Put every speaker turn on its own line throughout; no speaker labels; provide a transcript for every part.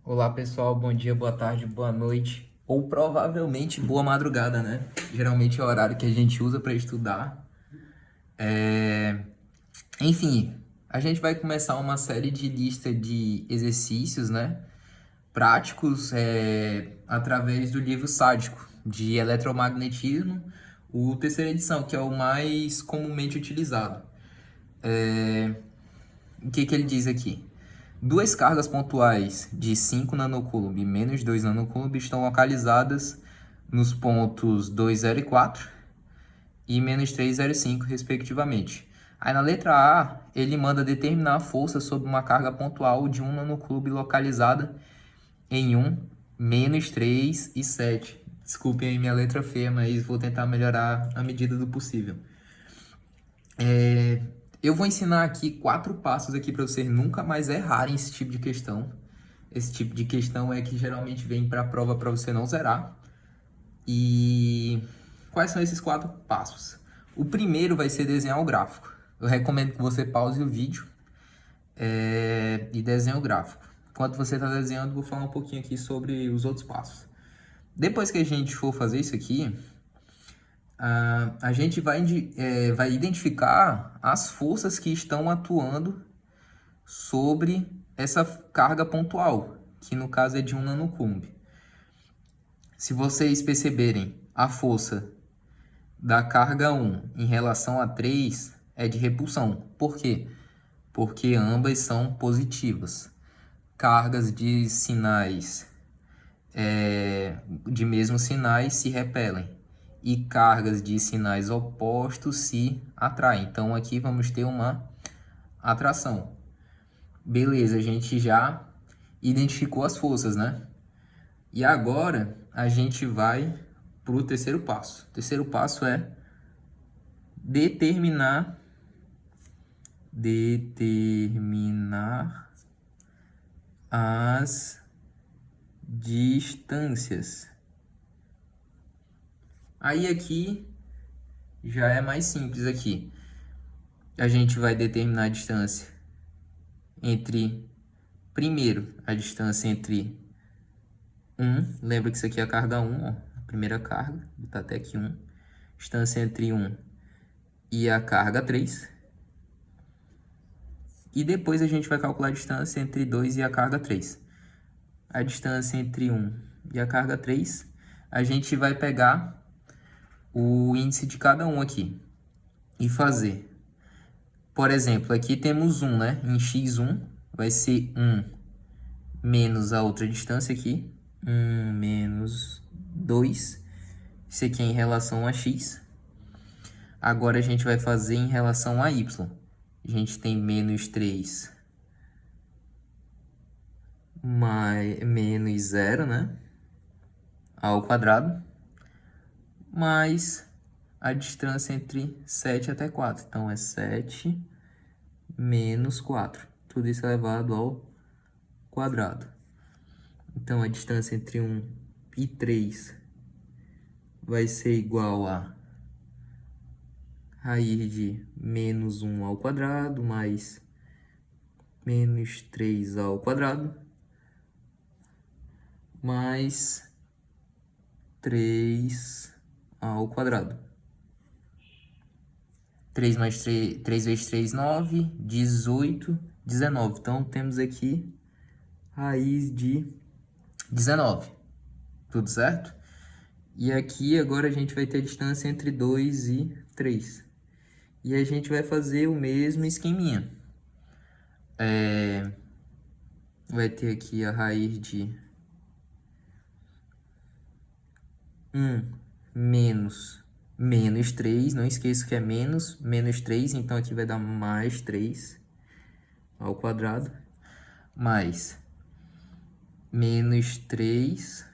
Olá pessoal, bom dia, boa tarde, boa noite ou provavelmente boa madrugada, né? Geralmente é o horário que a gente usa para estudar. Enfim, a gente vai começar uma série de lista de exercícios, né? Práticos através do livro Sádico de Eletromagnetismo, o terceira edição, que é o mais comumente utilizado. O que ele diz aqui? Duas cargas pontuais de 5 nanocoulombs e menos 2 nanocoulombs estão localizadas nos pontos 2, 0 e 4 e menos 3, 0 e 5, respectivamente. Aí na letra A, ele manda determinar a força sobre uma carga pontual de 1 nanocoulomb localizada em 1, menos 3 e 7. Desculpem aí minha letra feia, mas vou tentar melhorar à medida do possível. Eu vou ensinar aqui 4 passos aqui para vocês nunca mais errarem esse tipo de questão. Esse tipo de questão é que geralmente vem para a prova para você não zerar. E quais são esses 4 passos? O primeiro vai ser desenhar o gráfico. Eu recomendo que você pause o vídeo e desenhe o gráfico. Enquanto você está desenhando, vou falar um pouquinho aqui sobre os outros passos. Depois que a gente for fazer isso aqui, a gente vai identificar as forças que estão atuando sobre essa carga pontual, que no caso é de 1 nanocoulomb. Se vocês perceberem, a força da carga 1 em relação a 3 é de repulsão. Por quê? Porque ambas são positivas. Cargas de sinais de mesmos sinais se repelem e cargas de sinais opostos se atraem. Então aqui vamos ter uma atração. Beleza, a gente já identificou as forças, né? E agora a gente vai para o terceiro passo. O terceiro passo é determinar as distâncias. Aí aqui já é mais simples aqui. A gente vai determinar a distância entre, primeiro, a distância entre 1, lembra que isso aqui é a carga 1, ó, a primeira carga, vou botar até aqui 1, distância entre 1 e a carga 3. E depois a gente vai calcular a distância entre 2 e a carga 3. A distância entre 1 e a carga 3, a gente vai pegar o índice de cada um aqui e fazer. Por exemplo, aqui temos 1, né? Em x1 vai ser 1 menos a outra distância aqui, 1 menos 2. Isso aqui é em relação a x. Agora a gente vai fazer em relação a y. A gente tem menos 3 mais, menos 0, né? Ao quadrado, mais a distância entre 7 até 4. Então, é 7 menos 4. Tudo isso elevado ao quadrado. Então, a distância entre 1 e 3 vai ser igual a raiz de menos 1 ao quadrado, mais menos 3 ao quadrado, mais 3 ao quadrado. 3 mais 3, 3 vezes 3, 9, 18, 19. Então, temos aqui raiz de 19. Tudo certo? E aqui agora a gente vai ter a distância entre 2 e 3. E a gente vai fazer o mesmo esqueminha. Vai ter aqui a raiz de 1 menos 3. Não esqueça que é menos 3. Então, aqui vai dar mais 3 ao quadrado. Mais menos 3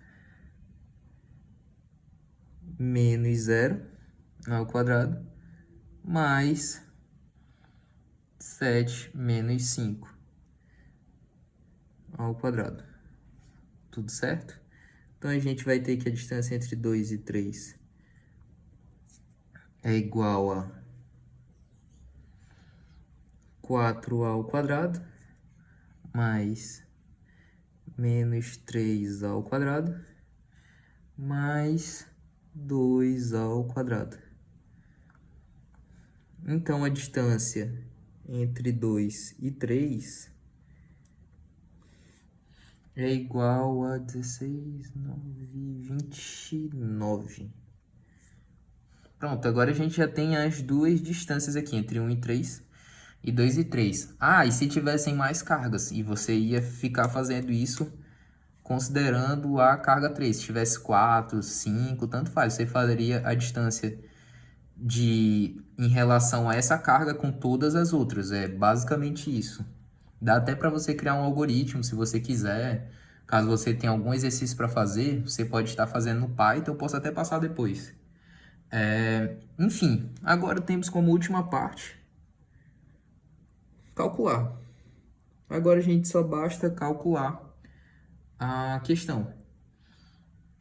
menos 0 ao quadrado, mais 7 menos 5 ao quadrado. Tudo certo? Então, a gente vai ter que a distância entre 2 e 3 é igual a 4 ao quadrado, mais menos 3 ao quadrado mais 2 ao quadrado. Então, a distância entre 2 e 3 é igual a 16, 9, 29. Pronto, agora a gente já tem as duas distâncias aqui, entre 1 e 3 e 2 e 3. Ah, e se tivessem mais cargas? E você ia ficar fazendo isso considerando a carga 3. Se tivesse 4, 5, tanto faz. Você faria a distância em relação a essa carga com todas as outras. É basicamente isso. Dá até para você criar um algoritmo, se você quiser. Caso você tenha algum exercício para fazer, você pode estar fazendo no Python, eu posso até passar depois. Enfim, agora temos como última parte calcular. Agora a gente só basta calcular a questão.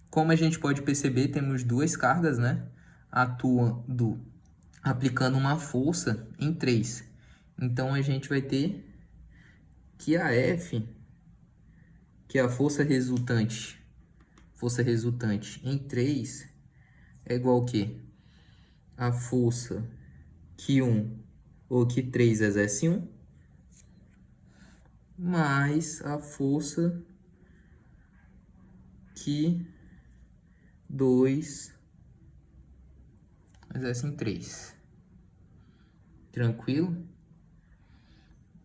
Como a gente pode perceber, temos duas cargas, né? Aplicando uma força em 3. Então a gente vai ter que a F, que é a força resultante em 3, é igual ao quê? A força que 1 ou que 3 exerce 1, mais a força que 2 exerce em 3. Tranquilo?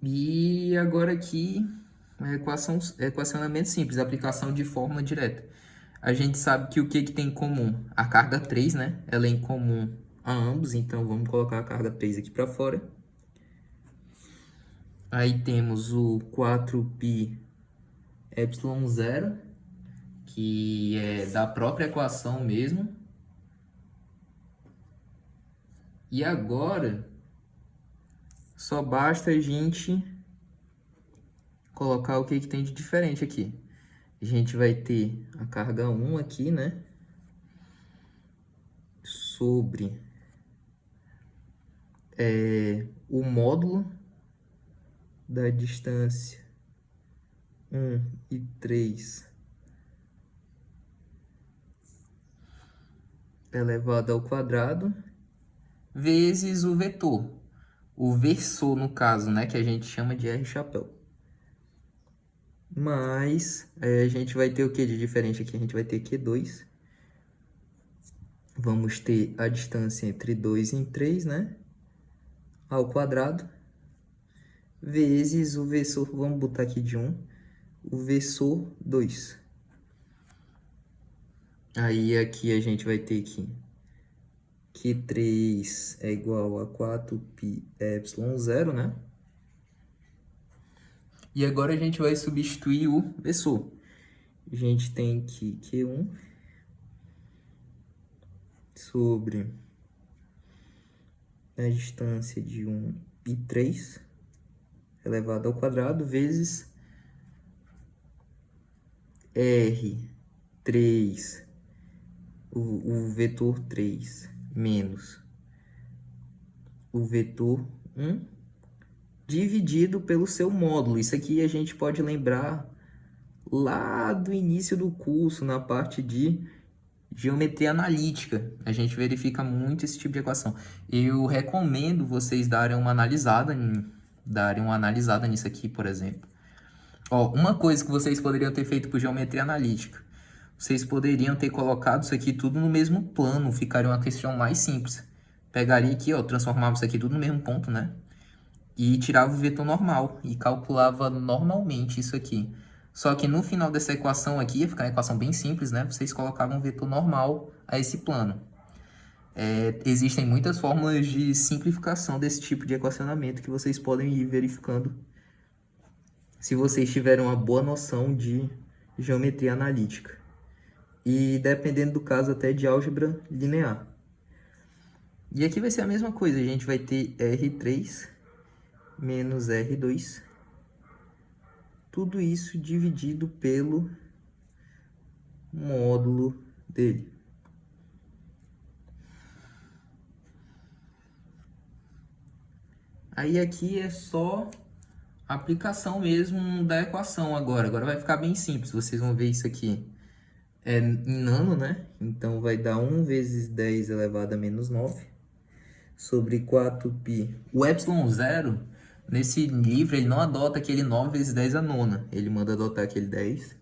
E agora aqui, equacionamento simples, aplicação de fórmula direta. A gente sabe que o que tem em comum? A carga 3, né? Ela é em comum a ambos, então vamos colocar a carga 3 aqui para fora. Aí temos o 4π epsilon 0, que é da própria equação mesmo. E agora, só basta a gente colocar o que tem de diferente aqui. A gente vai ter a carga 1 aqui, né? Sobre o módulo da distância 1 e 3 elevado ao quadrado, vezes o vetor. O versor, no caso, né? Que a gente chama de R chapéu. Mas a gente vai ter o que de diferente aqui? A gente vai ter Q2. Vamos ter a distância entre 2 e 3, né? Ao quadrado. Vezes o versor, vamos botar aqui de 1. O versor 2. Aí aqui a gente vai ter que 3 é igual a 4π epsilon 0, né? E agora a gente vai substituir o versor. A gente tem que Q1 sobre a distância de 1 e 3 elevado ao quadrado vezes R3, o vetor 3, menos o vetor 1, dividido pelo seu módulo. Isso aqui a gente pode lembrar lá do início do curso, na parte de geometria analítica. A gente verifica muito esse tipo de equação. Eu recomendo vocês darem uma analisada nisso aqui, por exemplo. Ó, uma coisa que vocês poderiam ter feito por geometria analítica. Vocês poderiam ter colocado isso aqui tudo no mesmo plano, ficaria uma questão mais simples. Pegaria aqui, ó, transformava isso aqui tudo no mesmo ponto, né? E tirava o vetor normal e calculava normalmente isso aqui. Só que no final dessa equação aqui, ia ficar uma equação bem simples, né? Vocês colocavam um vetor normal a esse plano. Existem muitas fórmulas de simplificação desse tipo de equacionamento que vocês podem ir verificando se vocês tiverem uma boa noção de geometria analítica. E dependendo do caso até de álgebra linear. E aqui vai ser a mesma coisa, a gente vai ter R3 menos R2. Tudo isso dividido pelo módulo dele. Aí aqui é só a aplicação mesmo da equação agora. Agora vai ficar bem simples, vocês vão ver isso aqui. É em nano, né? Então vai dar 1 vezes 10 elevado a menos 9 sobre 4π. O epsilon zero, nesse livro, ele não adota aquele 9 vezes 10 a nona. Ele manda adotar aquele 10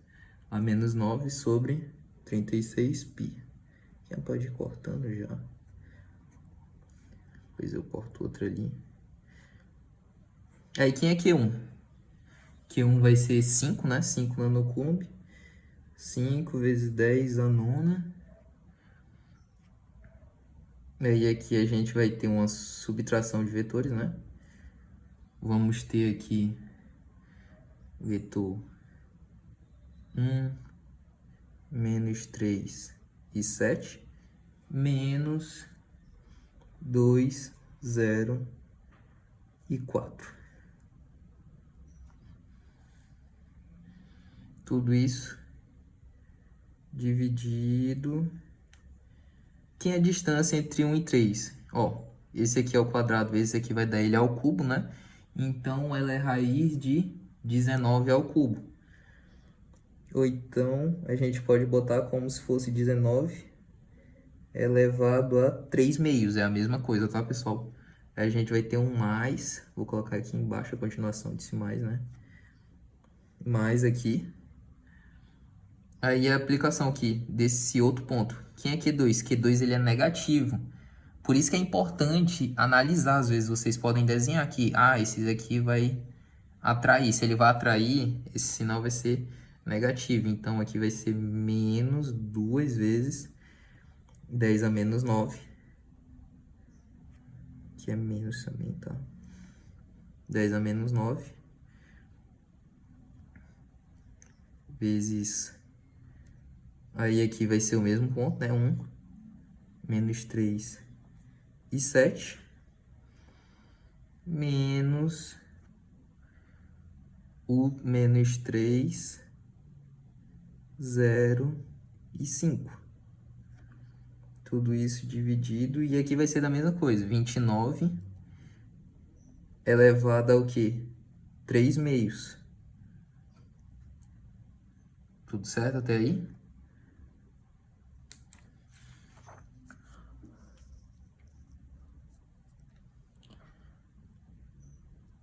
a menos 9 sobre 36π. Já pode ir cortando já. Depois eu corto outra ali. Aí quem é Q1? Q1 vai ser 5, né? 5 nanocoulomb. 5 vezes 10 a nona. Aí aqui a gente vai ter uma subtração de vetores, né? Vamos ter aqui vetor 1, menos 3 e 7, menos 2, 0 e 4. Tudo isso dividido... Quem é a distância entre 1 e 3? Ó, esse aqui é o quadrado, esse aqui vai dar ele ao cubo, né? Então, ela é raiz de 19 ao cubo. Ou então, a gente pode botar como se fosse 19 elevado a 3 meios. É a mesma coisa, tá, pessoal? Aí a gente vai ter um mais. Vou colocar aqui embaixo a continuação desse mais, né? Mais aqui. Aí a aplicação aqui desse outro ponto. Quem é Q2? Q2 ele é negativo. Por isso que é importante analisar. Às vezes vocês podem desenhar aqui. Ah, esse aqui vai atrair. Se ele vai atrair, esse sinal vai ser negativo. Então aqui vai ser menos 2 vezes 10 a menos 9. Que é menos também, tá? 10 a menos 9. Vezes... Aí aqui vai ser o mesmo ponto, né? 1, menos 3 e 7. Menos o menos 3, 0 e 5. Tudo isso dividido. E aqui vai ser da mesma coisa. 29 elevado ao quê? 3 meios. Tudo certo até aí?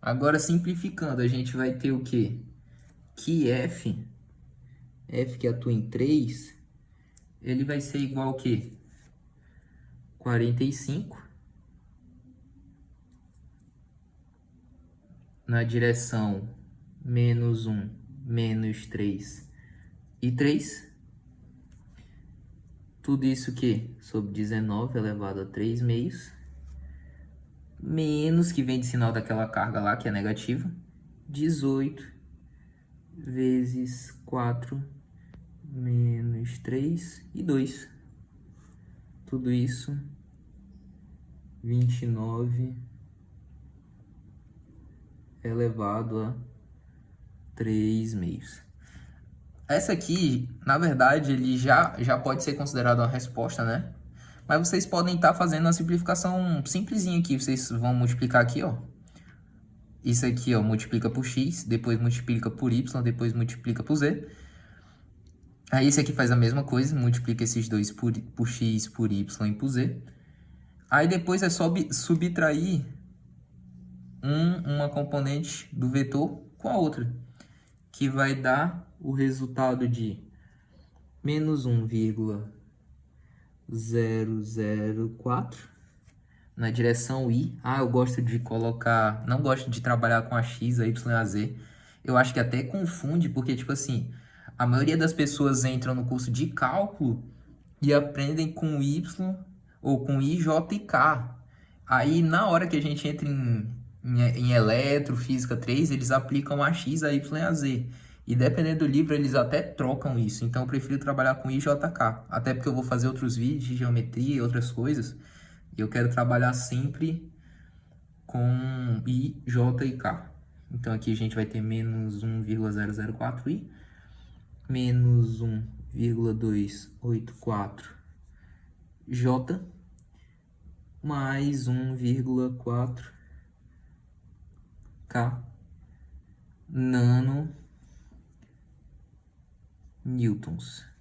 Agora, simplificando, a gente vai ter o quê? Que F que atua em 3, ele vai ser igual ao quê? 45 na direção menos 1, menos 3 e 3. Tudo isso que? Sobre 19 elevado a 3 meios. Menos, que vem de sinal daquela carga lá, que é negativa. 18 vezes 4 menos 3 e 2. Tudo isso 29 elevado a 3 meios. Essa aqui, na verdade, ele já pode ser considerado uma resposta, né? Mas vocês podem estar fazendo uma simplificação simplesinha aqui. Vocês vão multiplicar aqui, ó. Isso aqui, ó, multiplica por x, depois multiplica por y, depois multiplica por z. Aí esse aqui faz a mesma coisa, multiplica esses dois por x, por y e por z. Aí depois é só subtrair uma componente do vetor com a outra, que vai dar o resultado de menos 1,004 na direção i. Ah, eu gosto de colocar... Não gosto de trabalhar com a x, a y e a z. Eu acho que até confunde, porque, tipo assim, a maioria das pessoas entram no curso de cálculo e aprendem com y ou com i, j e k. Aí, na hora que a gente entra em eletro, física 3, eles aplicam a x, a y e a z. E dependendo do livro, eles até trocam isso. Então, eu prefiro trabalhar com i, j, k. Até porque eu vou fazer outros vídeos de geometria e outras coisas. E eu quero trabalhar sempre com i, j e k. Então, aqui a gente vai ter menos 1,004i, menos 1,284j, mais 1,4k nanonewtons.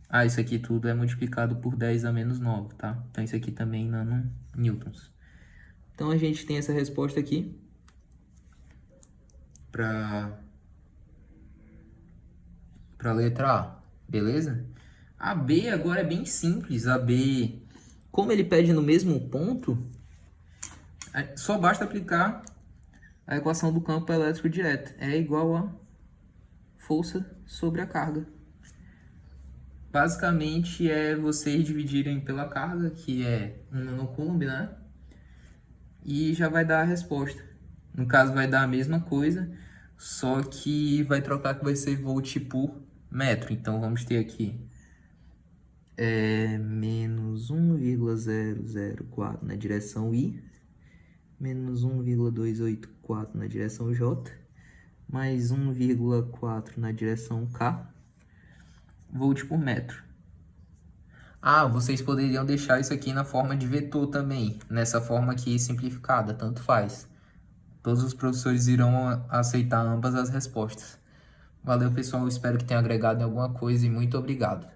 Ah, isso aqui tudo é multiplicado por 10 a menos 9, tá? Então isso aqui também nanonewtons. Então a gente tem essa resposta aqui para letra A, beleza? A B agora é bem simples. A B, como ele pede no mesmo ponto, só basta aplicar a equação do campo elétrico direto. É igual a força sobre a carga. Basicamente é vocês dividirem pela carga, que é 1 nanocoulomb, né? E já vai dar a resposta. No caso vai dar a mesma coisa, só que vai trocar, que vai ser volt por metro. Então vamos ter aqui menos 1,004 na direção I, menos 1,284 na direção J, mais 1,4 na direção K, volt por metro. Ah, vocês poderiam deixar isso aqui na forma de vetor também, nessa forma aqui simplificada, tanto faz. Todos os professores irão aceitar ambas as respostas. Valeu, pessoal, espero que tenha agregado em alguma coisa e muito obrigado.